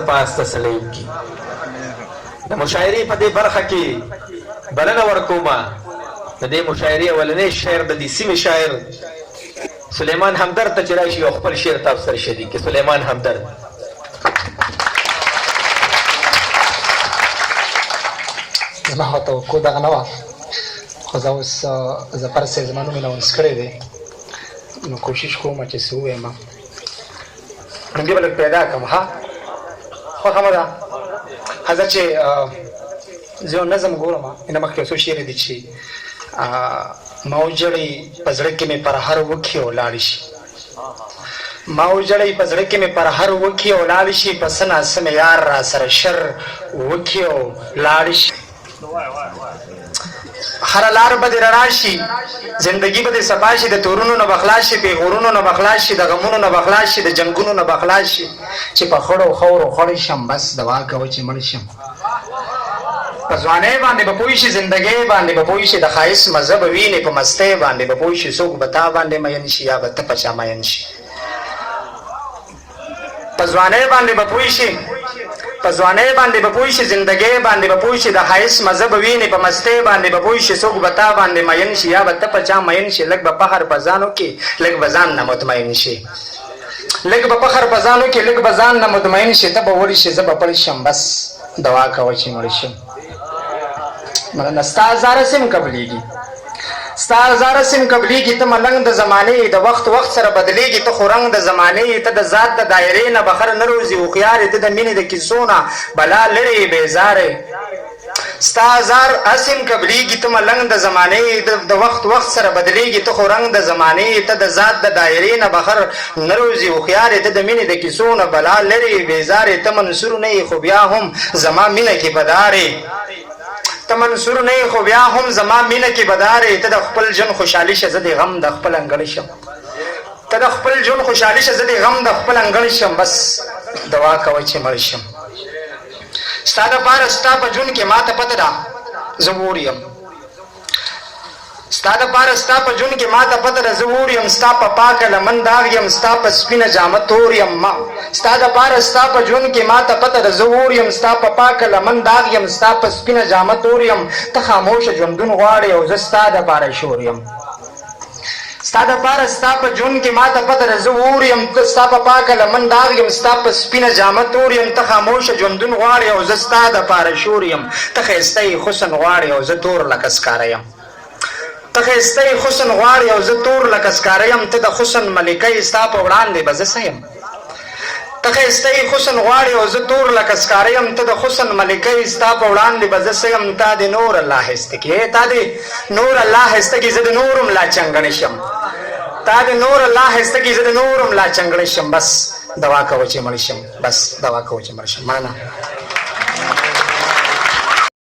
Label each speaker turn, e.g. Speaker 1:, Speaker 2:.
Speaker 1: پاسته سلیو کی د مشاعرې په دې برخه کې بلنه ورکومه د دې مشاعرې اولنی شاعر د دې سیمې شاعر سلیمان همدرد ته چې راشي او خپل شعر تاسو سره شریک کړي. سلیمان همدرد
Speaker 2: زما توقع دغه نه وه، خو زه اوس ظفر صاحب زما نوم یې اناونس کړی دی، نو کوشش کوم چې څه ووایم. لنګې به لږ پیدا کړم. ها خوښه مه ده حضرت چې زه یو نظم ګورم، نه مخکې یو څو شعر دي چې ما وژړئ په زړه کې مې پر هر وکې ولاړ شي، ما وژړئ په زړه کې مې پر هر وکې ولاړ شي، په څه ناسمې یار را سره شر وکې ولاړ شي. هره لار به دې رڼا شي، زندګي به دې صفا شي، د تورونو نه به خلاص شي، پیغورونو نه به خلاص شي، د غمونو نه به خلاص شي، د جنګونو نه به خلاص شي، چې په خړو خورو خړ شم، بس دعا کوه چې مړ شم. په ځوانۍ باندې به پوه شي، زندګۍ باندې به پوه شي، د ښایست مزه به وینې، په مستۍ باندې به پوه شي، څوک به تا باندې مین شي یا به ته په چا مین شي. په ځوانۍ باندې به پوه شي، په ځوانۍ باندې به پوه شي، زندګۍ باندې به پوه شي، د ښایست مزه به وینې، په مستۍ باندې به پوه شي، څوک به تا باندې مین شي یا به ته په چا مین شي. لږ به فخر په ځان وکړي، لږ به ځان نه مطمئن شي، لږ به فخر په ځان وکړي، لږ به ځان نه مطمئن شي. ته به وړي شي، زه به پړ شم، بس دعا کوه چې مړ شم. مننه. ستا هزاره سم قبلېږي، ستا هزاره سم قبلېږي، ته ملنګ د زمانې، د وخت وخت سره بدلېږي، ته خو رنګ د زمانې، ته د ذات د دایرې نه بهر نه روزي هوښیار یې، ته د مینې د کیسو نه بلا لرې بیزارې. ستا هزار اسم قبلېږي، ته ملنګ د زمانې، د وخت وخت سره بدلېږي، ته خو رنګ د زمانې، ته د ذات د دایرې نه بهر نه روزي هوښیار یې، ته د مینې د کیسو نه بلا لرې بیزارې. ته منصور نه یې خو بیا هم زما مینه کې بدارې، ته منصور نه یې خو بیا هم زما مینه کې بدارې. ته د خپل ژوند خوشحالي شه، زه د غم د خپل انګړ شم، ته د خپل ژوند خوشحالي شه، زه د غم د خپل انګړ شم، بس دعا کوه چې مړ شم. ستا دپاره ستا په ژوند کې ما ته پته ده زه اور یم، ستا دپاره ستا په ژوند کې ما ته پته ده زه اور یم، ستا په پاکه لمن داغ یم، ستا په سپینه جامه تور یم. ستا دپاره ستا په ژوند کې ما ته پته ده زه اور یم، ستا په پاکه لمن داغ یم، ستا په سپینه جامه تور یم. ته خاموشه ژوندون غواړې او زه ستا دپاره شور یم، ستا دپاره ستا په ژوند کې ما ته پته ده زه اور یم، ستا په پاکه لمن داغ یم، ستا په سپینه جامه تور یم. ته خاموشه ژوندون غواړې او زه ستا دپاره شور یم. ته ښایسته یې حسن غواړې او زه تور لکه سکاره یم، ته ښایسته یې حسن غواړې او زه تور لکه سکاره یم. ته د حسن ملکه یې، ستا په وړاندې به زه څه یم، ته ښایسته یې حسن غواړې او زه تور لکه سکاره یم. ته د حسن ملکه یې، ستا په وړاندې به زه څه یم. تا د نور الله ښایسته کړي، تا د نور الله ښایسته کړي، زه د نور هم لا چنګڼې شم، تا د نور الله ښایسته کړي، زه د نور هم لا چنګڼې شم. بس دعا کوه چې مړ شم، بس دعا کوه چې مړ شم. مننه.